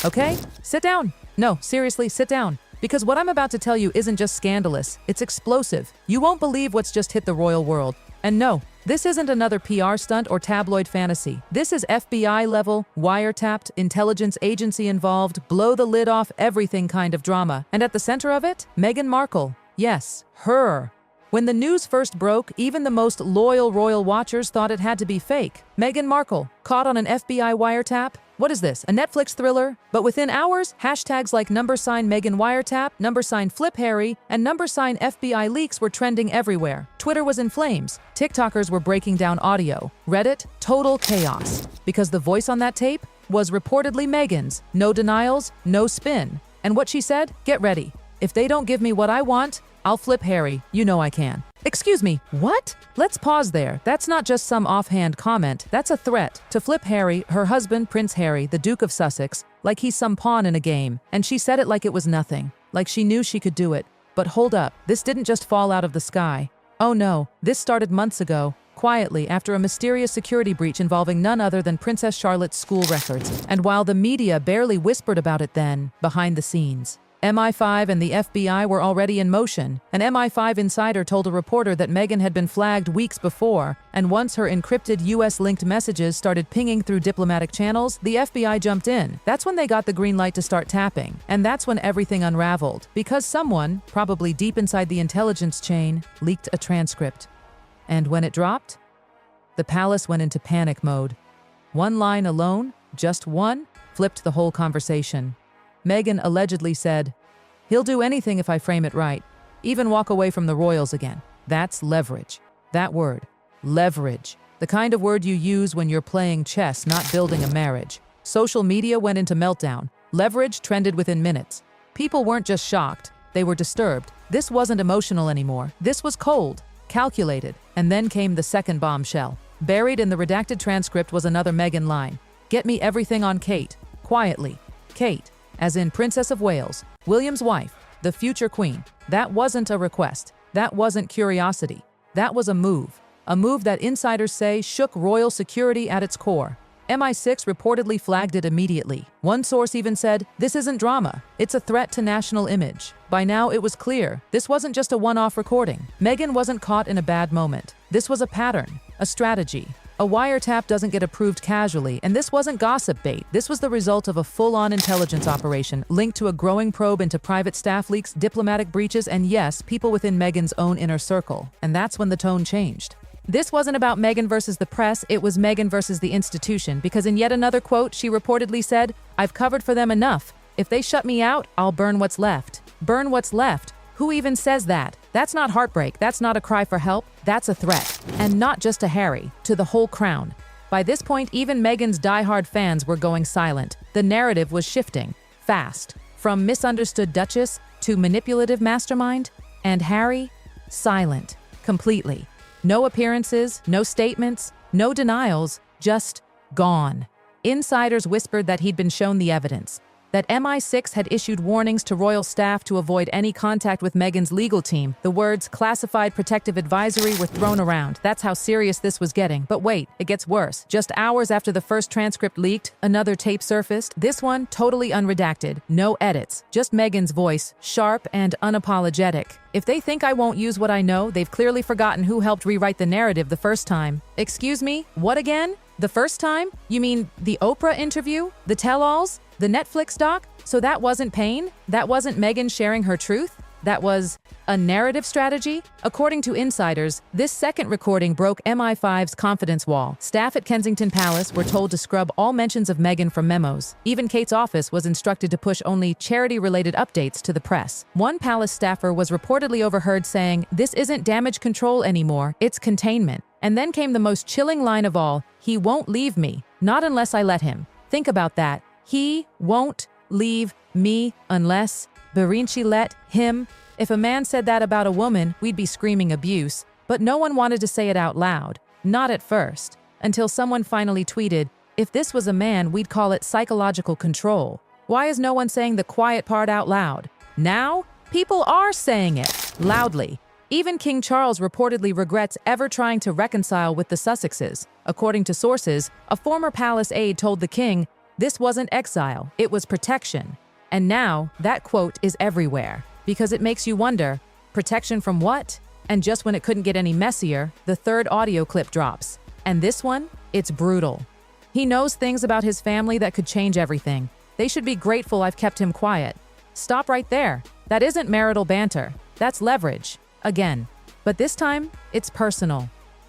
okay? Sit down. No, seriously, sit down. Because what I'm about to tell you isn't just scandalous, it's explosive. You won't believe what's just hit the royal world. And no, this isn't another PR stunt or tabloid fantasy. This is FBI level, wiretapped, intelligence agency involved, blow the lid off everything kind of drama. And at the center of it, Meghan Markle. Yes, her. When the news first broke, even the most loyal royal watchers thought it had to be fake. Meghan Markle, caught on an FBI wiretap? What is this, a Netflix thriller? But within hours, hashtags like #Meghan Wiretap, #Flip Harry, and #FBI leaks were trending everywhere. Twitter was in flames. TikTokers were breaking down audio. Reddit, total chaos. Because the voice on that tape was reportedly Meghan's. No denials, no spin. And what she said? Get ready. If they don't give me what I want, I'll flip Harry. You know I can. Excuse me, what? Let's pause there. That's not just some offhand comment. That's a threat to flip Harry, her husband, Prince Harry, the Duke of Sussex, like he's some pawn in a game. And she said it like it was nothing. Like she knew she could do it. But hold up, this didn't just fall out of the sky. Oh no, this started months ago, quietly after a mysterious security breach involving none other than Princess Charlotte's school records. And while the media barely whispered about it then, behind the scenes, MI5 and the FBI were already in motion. An MI5 insider told a reporter that Meghan had been flagged weeks before, and once her encrypted US-linked messages started pinging through diplomatic channels, the FBI jumped in. That's when they got the green light to start tapping. And that's when everything unraveled, because someone, probably deep inside the intelligence chain, leaked a transcript. And when it dropped, the palace went into panic mode. One line alone, just one, flipped the whole conversation. Meghan allegedly said, "He'll do anything if I frame it right, even walk away from the royals again." That's leverage. That word, leverage. The kind of word you use when you're playing chess, not building a marriage. Social media went into meltdown. Leverage trended within minutes. People weren't just shocked, they were disturbed. This wasn't emotional anymore. This was cold, calculated. And then came the second bombshell. Buried in the redacted transcript was another Meghan line. "Get me everything on Kate. Quietly. Kate." As in Princess of Wales, William's wife, the future queen. That wasn't a request. That wasn't curiosity. That was a move. A move that insiders say shook royal security at its core. MI6 reportedly flagged it immediately. One source even said, "This isn't drama. It's a threat to national image." By now, it was clear. This wasn't just a one-off recording. Meghan wasn't caught in a bad moment. This was a pattern, a strategy. A wiretap doesn't get approved casually, and this wasn't gossip bait. This was the result of a full-on intelligence operation linked to a growing probe into private staff leaks, diplomatic breaches, and yes, people within Meghan's own inner circle. And that's when the tone changed. This wasn't about Meghan versus the press, it was Meghan versus the institution, because in yet another quote, she reportedly said, "I've covered for them enough. If they shut me out, I'll burn what's left." Burn what's left? Who even says that? That's not heartbreak, that's not a cry for help, that's a threat. And not just to Harry, to the whole crown. By this point, even Meghan's diehard fans were going silent. The narrative was shifting, fast. From misunderstood duchess to manipulative mastermind. And Harry? Silent. Completely. No appearances, no statements, no denials, just gone. Insiders whispered that he'd been shown the evidence. That MI6 had issued warnings to royal staff to avoid any contact with Meghan's legal team. The words classified protective advisory were thrown around. That's how serious this was getting. But wait, it gets worse. Just hours after the first transcript leaked, another tape surfaced. This one totally unredacted. No edits. Just Meghan's voice, sharp and unapologetic. If they think I won't use what I know, they've clearly forgotten who helped rewrite the narrative the first time. Excuse me? What again? The first time? You mean the Oprah interview? The tell-alls? The Netflix doc? So that wasn't pain? That wasn't Meghan sharing her truth? That was a narrative strategy? According to insiders, this second recording broke MI5's confidence wall. Staff at Kensington Palace were told to scrub all mentions of Meghan from memos. Even Kate's office was instructed to push only charity-related updates to the press. One palace staffer was reportedly overheard saying, "This isn't damage control anymore, it's containment." And then came the most chilling line of all, "He won't leave me, not unless I let him." Think about that. He won't leave me unless Birinci let him. If a man said that about a woman, we'd be screaming abuse. But no one wanted to say it out loud. Not at first. Until someone finally tweeted, "If this was a man, we'd call it psychological control." Why is no one saying the quiet part out loud? Now, people are saying it loudly. Even King Charles reportedly regrets ever trying to reconcile with the Sussexes. According to sources, a former palace aide told the king, This wasn't exile, it was protection. And now, that quote is everywhere. Because it makes you wonder, protection from what? And just when it couldn't get any messier, the third audio clip drops. And this one? It's brutal. He knows things about his family that could change everything. They should be grateful I've kept him quiet. Stop right there. That isn't marital banter. That's leverage. Again. But this time, it's personal.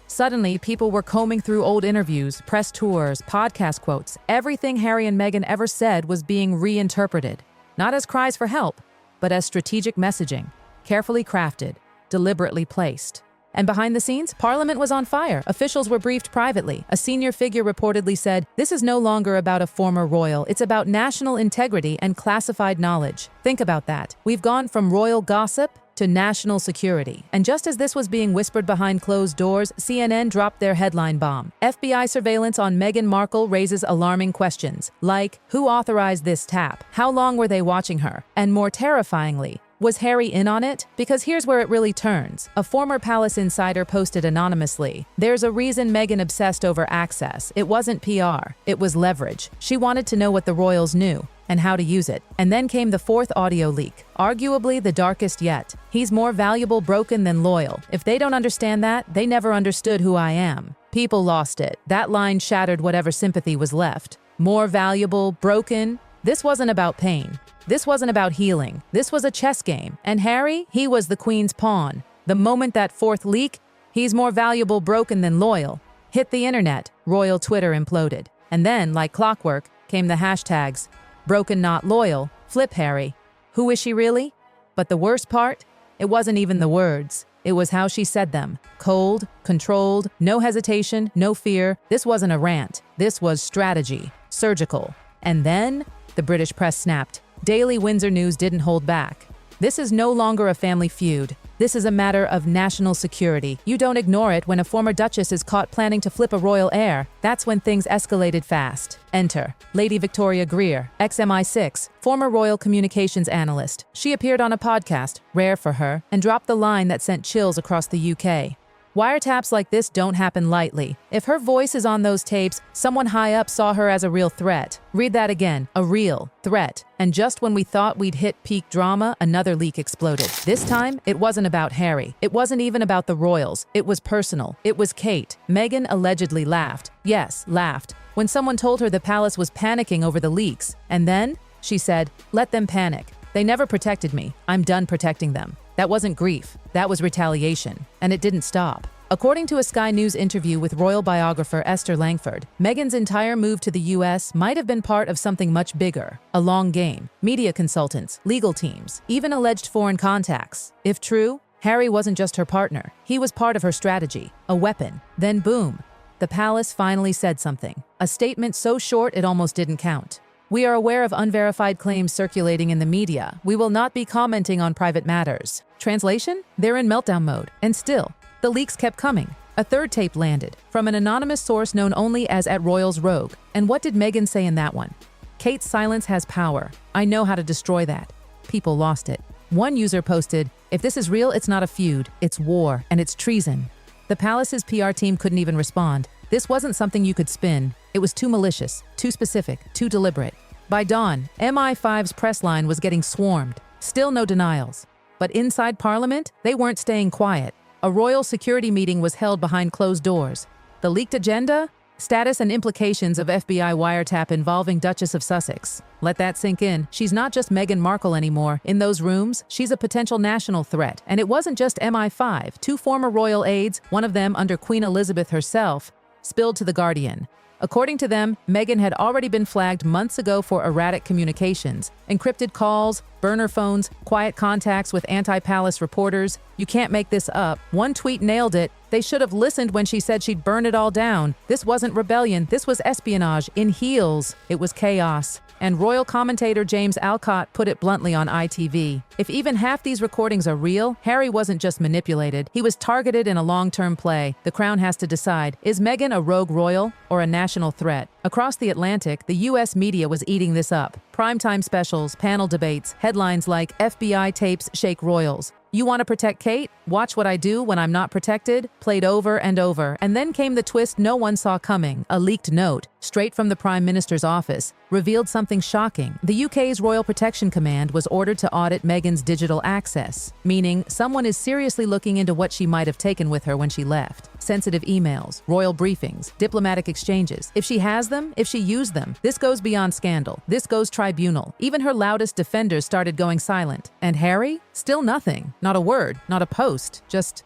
Suddenly, people were combing through old interviews, press tours, podcast quotes. Everything Harry and Meghan ever said was being reinterpreted. Not as cries for help, but as strategic messaging. Carefully crafted, deliberately placed. And behind the scenes, Parliament was on fire. Officials were briefed privately. A senior figure reportedly said, "This is no longer about a former royal. It's about national integrity and classified knowledge." Think about that. We've gone from royal gossip to national security. And just as this was being whispered behind closed doors, CNN dropped their headline bomb. FBI surveillance on Meghan Markle raises alarming questions, like, who authorized this tap? How long were they watching her? And more terrifyingly, was Harry in on it? Because here's where it really turns. A former palace insider posted anonymously, "There's a reason Meghan obsessed over access. It wasn't PR. It was leverage. She wanted to know what the royals knew and how to use it." And then came the fourth audio leak, arguably the darkest yet. "He's more valuable broken than loyal. If they don't understand that, they never understood who I am." People lost it. That line shattered whatever sympathy was left. More valuable, broken. This wasn't about pain. This wasn't about healing. This was a chess game. And Harry, he was the queen's pawn. The moment that fourth leak, "He's more valuable broken than loyal," hit the internet, royal Twitter imploded. And then, like clockwork, came the hashtags, "Broken not loyal," "Flip Harry." Who is she really? But the worst part? It wasn't even the words. It was how she said them. Cold, controlled, no hesitation, no fear. This wasn't a rant. This was strategy. Surgical. And then, the British press snapped. Daily Windsor News didn't hold back. This is no longer a family feud. This is a matter of national security. You don't ignore it when a former duchess is caught planning to flip a royal heir. That's when things escalated fast. Enter Lady Victoria Greer, ex-MI6, former royal communications analyst. She appeared on a podcast, rare for her, and dropped the line that sent chills across the UK. Wiretaps like this don't happen lightly. If her voice is on those tapes, someone high up saw her as a real threat. Read that again, a real threat. And just when we thought we'd hit peak drama, another leak exploded. This time, it wasn't about Harry. It wasn't even about the royals. It was personal. It was Kate. Meghan allegedly laughed. Yes, laughed. When someone told her the palace was panicking over the leaks. And then, she said, "Let them panic. They never protected me. I'm done protecting them." That wasn't grief. That was retaliation. And it didn't stop. According to a Sky News interview with royal biographer Esther Langford, Meghan's entire move to the US might have been part of something much bigger. A long game. Media consultants, legal teams, even alleged foreign contacts. If true, Harry wasn't just her partner. He was part of her strategy. A weapon. Then boom. The palace finally said something. A statement so short it almost didn't count. "We are aware of unverified claims circulating in the media. We will not be commenting on private matters." Translation? They're in meltdown mode. And still, the leaks kept coming. A third tape landed, from an anonymous source known only as @RoyalsRogue. And what did Meghan say in that one? "Kate's silence has power. I know how to destroy that." People lost it. One user posted, "If this is real, it's not a feud. It's war, and it's treason." The palace's PR team couldn't even respond. This wasn't something you could spin. It was too malicious, too specific, too deliberate. By dawn, MI5's press line was getting swarmed. Still no denials. But inside Parliament, they weren't staying quiet. A royal security meeting was held behind closed doors. The leaked agenda? Status and implications of FBI wiretap involving Duchess of Sussex. Let that sink in. She's not just Meghan Markle anymore. In those rooms, she's a potential national threat. And it wasn't just MI5. Two former royal aides, one of them under Queen Elizabeth herself, spilled to The Guardian. According to them, Meghan had already been flagged months ago for erratic communications, encrypted calls, burner phones, quiet contacts with anti-palace reporters. You can't make this up. One tweet nailed it. They should have listened when she said she'd burn it all down. This wasn't rebellion. This was espionage in heels. It was chaos. And royal commentator James Alcott put it bluntly on ITV. If even half these recordings are real, Harry wasn't just manipulated. He was targeted in a long-term play. The Crown has to decide, is Meghan a rogue royal or a national threat? Across the Atlantic, the US media was eating this up. Primetime specials, panel debates, headlines like FBI tapes shake royals. You want to protect Kate? Watch what I do when I'm not protected? Played over and over. And then came the twist no one saw coming. A leaked note, straight from the Prime Minister's office, revealed something shocking. The UK's Royal Protection Command was ordered to audit Meghan's digital access, meaning someone is seriously looking into what she might have taken with her when she left. Sensitive emails, royal briefings, diplomatic exchanges. If she has them, if she used them, this goes beyond scandal. This goes tribunal. Even her loudest defenders started going silent. And Harry? Still nothing. Not a word, not a post, just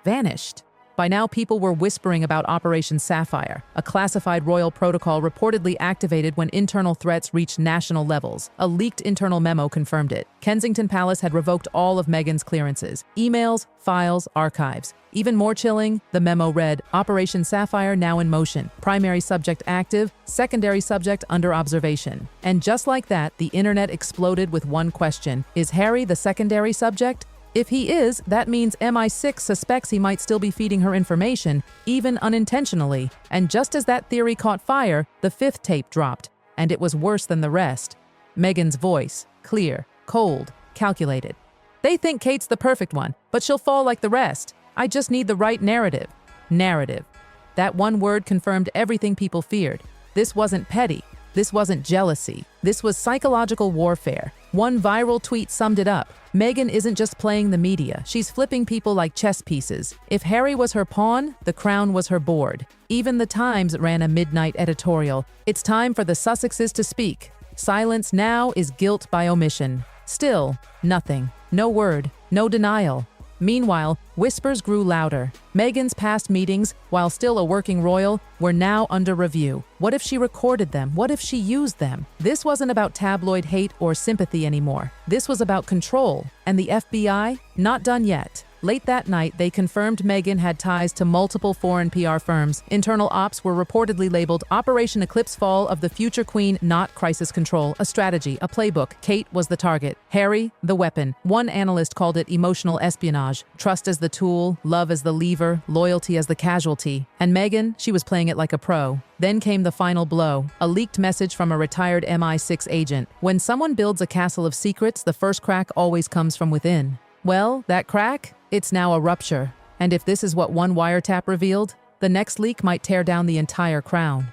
vanished. By now, people were whispering about Operation Sapphire, a classified royal protocol reportedly activated when internal threats reached national levels. A leaked internal memo confirmed it. Kensington Palace had revoked all of Meghan's clearances, emails, files, archives. Even more chilling, the memo read, Operation Sapphire now in motion. Primary subject active, secondary subject under observation. And just like that, the internet exploded with one question. Is Harry the secondary subject? If he is, that means MI6 suspects he might still be feeding her information, even unintentionally. And just as that theory caught fire, the fifth tape dropped. And it was worse than the rest. Meghan's voice, clear, cold, calculated. They think Kate's the perfect one, but she'll fall like the rest. I just need the right narrative. Narrative. That one word confirmed everything people feared. This wasn't petty. This wasn't jealousy. This was psychological warfare. One viral tweet summed it up. Meghan isn't just playing the media. She's flipping people like chess pieces. If Harry was her pawn, the crown was her board. Even The Times ran a midnight editorial. It's time for the Sussexes to speak. Silence now is guilt by omission. Still, nothing. No word. No denial. Meanwhile, whispers grew louder. Meghan's past meetings, while still a working royal, were now under review. What if she recorded them? What if she used them? This wasn't about tabloid hate or sympathy anymore. This was about control. And the FBI? Not done yet. Late that night, they confirmed Meghan had ties to multiple foreign PR firms. Internal ops were reportedly labeled Operation Eclipse Fall of the Future Queen, not Crisis Control, a strategy, a playbook. Kate was the target. Harry, the weapon. One analyst called it emotional espionage. Trust as the tool, love as the lever, loyalty as the casualty. And Meghan, she was playing it like a pro. Then came the final blow, a leaked message from a retired MI6 agent. When someone builds a castle of secrets, the first crack always comes from within. Well, that crack? It's now a rupture. And if this is what one wiretap revealed, the next leak might tear down the entire crown.